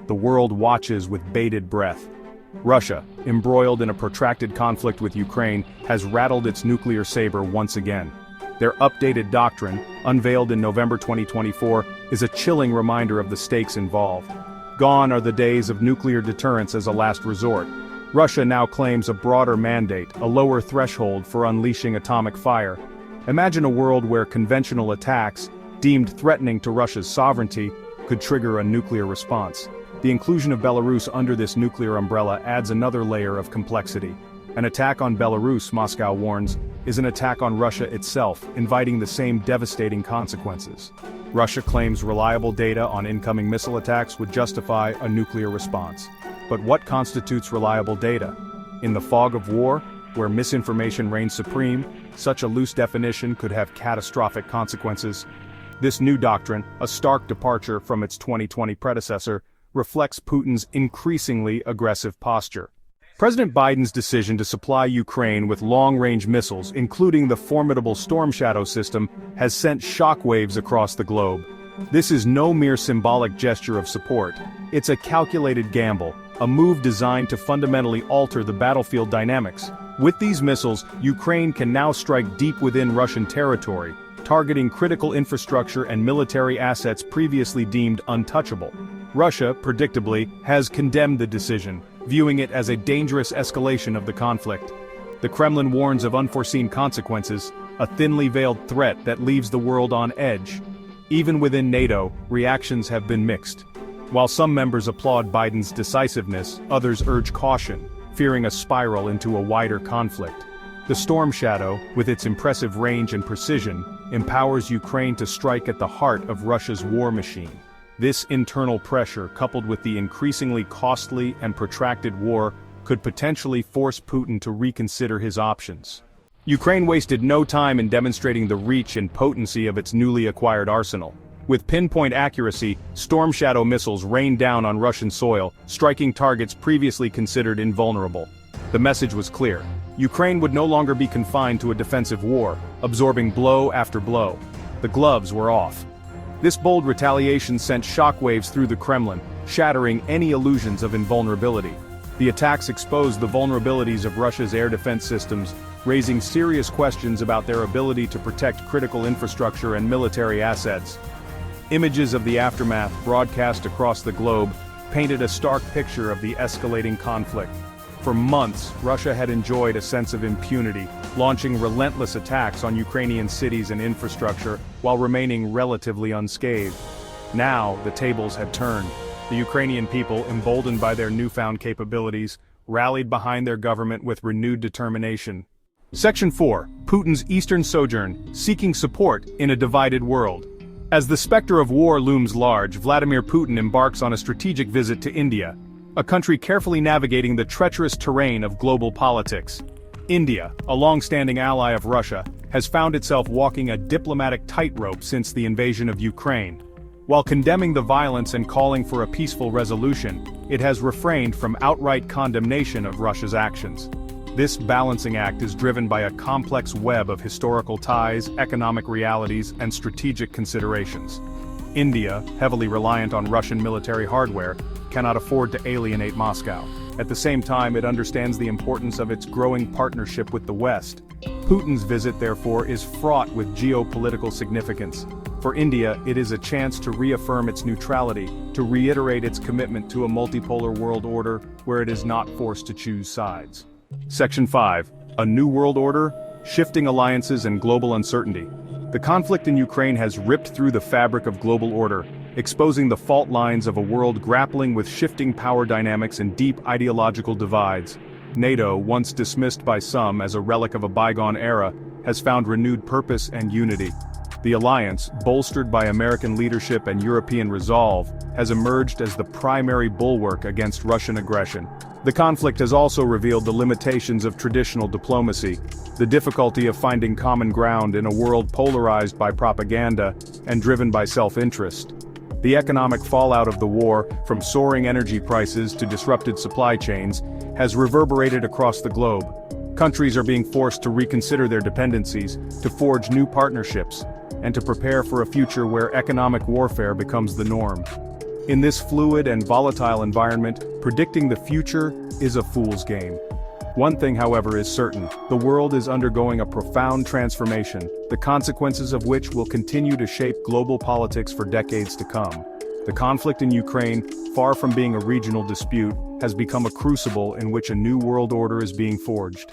The world watches with bated breath. Russia, embroiled in a protracted conflict with Ukraine, has rattled its nuclear saber once again. Their updated doctrine, unveiled in November 2024, is a chilling reminder of the stakes involved. Gone are the days of nuclear deterrence as a last resort. Russia now claims a broader mandate, a lower threshold for unleashing atomic fire. Imagine a world where conventional attacks, deemed threatening to Russia's sovereignty, could trigger a nuclear response. The inclusion of Belarus under this nuclear umbrella adds another layer of complexity. An attack on Belarus, Moscow warns, is an attack on Russia itself, inviting the same devastating consequences. Russia claims reliable data on incoming missile attacks would justify a nuclear response. But what constitutes reliable data? In the fog of war, where misinformation reigns supreme, such a loose definition could have catastrophic consequences. This new doctrine, a stark departure from its 2020 predecessor, reflects Putin's increasingly aggressive posture. President Biden's decision to supply Ukraine with long-range missiles, including the formidable Storm Shadow system, has sent shockwaves across the globe. This is no mere symbolic gesture of support. It's a calculated gamble, a move designed to fundamentally alter the battlefield dynamics. With these missiles, Ukraine can now strike deep within Russian territory, targeting critical infrastructure and military assets previously deemed untouchable. Russia, predictably, has condemned the decision, viewing it as a dangerous escalation of the conflict. The Kremlin warns of unforeseen consequences, a thinly veiled threat that leaves the world on edge. Even within NATO, reactions have been mixed. While some members applaud Biden's decisiveness, others urge caution, fearing a spiral into a wider conflict. The Storm Shadow, with its impressive range and precision, empowers Ukraine to strike at the heart of Russia's war machine. This internal pressure, coupled with the increasingly costly and protracted war, could potentially force Putin to reconsider his options. Ukraine wasted no time in demonstrating the reach and potency of its newly acquired arsenal. With pinpoint accuracy, Storm Shadow missiles rained down on Russian soil, striking targets previously considered invulnerable. The message was clear. Ukraine would no longer be confined to a defensive war, absorbing blow after blow. The gloves were off. This bold retaliation sent shockwaves through the Kremlin, shattering any illusions of invulnerability. The attacks exposed the vulnerabilities of Russia's air defense systems, raising serious questions about their ability to protect critical infrastructure and military assets. Images of the aftermath, broadcast across the globe, painted a stark picture of the escalating conflict. For months, Russia had enjoyed a sense of impunity, launching relentless attacks on Ukrainian cities and infrastructure, while remaining relatively unscathed. Now, the tables had turned. The Ukrainian people, emboldened by their newfound capabilities, rallied behind their government with renewed determination. Section 4. Putin's Eastern Sojourn, seeking support in a divided world. As the specter of war looms large, Vladimir Putin embarks on a strategic visit to India, a country carefully navigating the treacherous terrain of global politics. India, a long-standing ally of Russia, has found itself walking a diplomatic tightrope since the invasion of Ukraine. While condemning the violence and calling for a peaceful resolution, it has refrained from outright condemnation of Russia's actions. This balancing act is driven by a complex web of historical ties, economic realities, and strategic considerations. India, heavily reliant on Russian military hardware, cannot afford to alienate Moscow. At the same time, it understands the importance of its growing partnership with the West. Putin's visit, therefore, is fraught with geopolitical significance. For India, it is a chance to reaffirm its neutrality, to reiterate its commitment to a multipolar world order where it is not forced to choose sides. Section 5. A New World Order, Shifting Alliances and Global Uncertainty. The conflict in Ukraine has ripped through the fabric of global order, exposing the fault lines of a world grappling with shifting power dynamics and deep ideological divides. NATO, once dismissed by some as a relic of a bygone era, has found renewed purpose and unity. The alliance, bolstered by American leadership and European resolve, has emerged as the primary bulwark against Russian aggression. The conflict has also revealed the limitations of traditional diplomacy, the difficulty of finding common ground in a world polarized by propaganda and driven by self-interest. The economic fallout of the war, from soaring energy prices to disrupted supply chains, has reverberated across the globe. Countries are being forced to reconsider their dependencies, to forge new partnerships, and to prepare for a future where economic warfare becomes the norm. In this fluid and volatile environment, predicting the future is a fool's game. One thing, however, is certain: the world is undergoing a profound transformation, the consequences of which will continue to shape global politics for decades to come. The conflict in Ukraine, far from being a regional dispute, has become a crucible in which a new world order is being forged.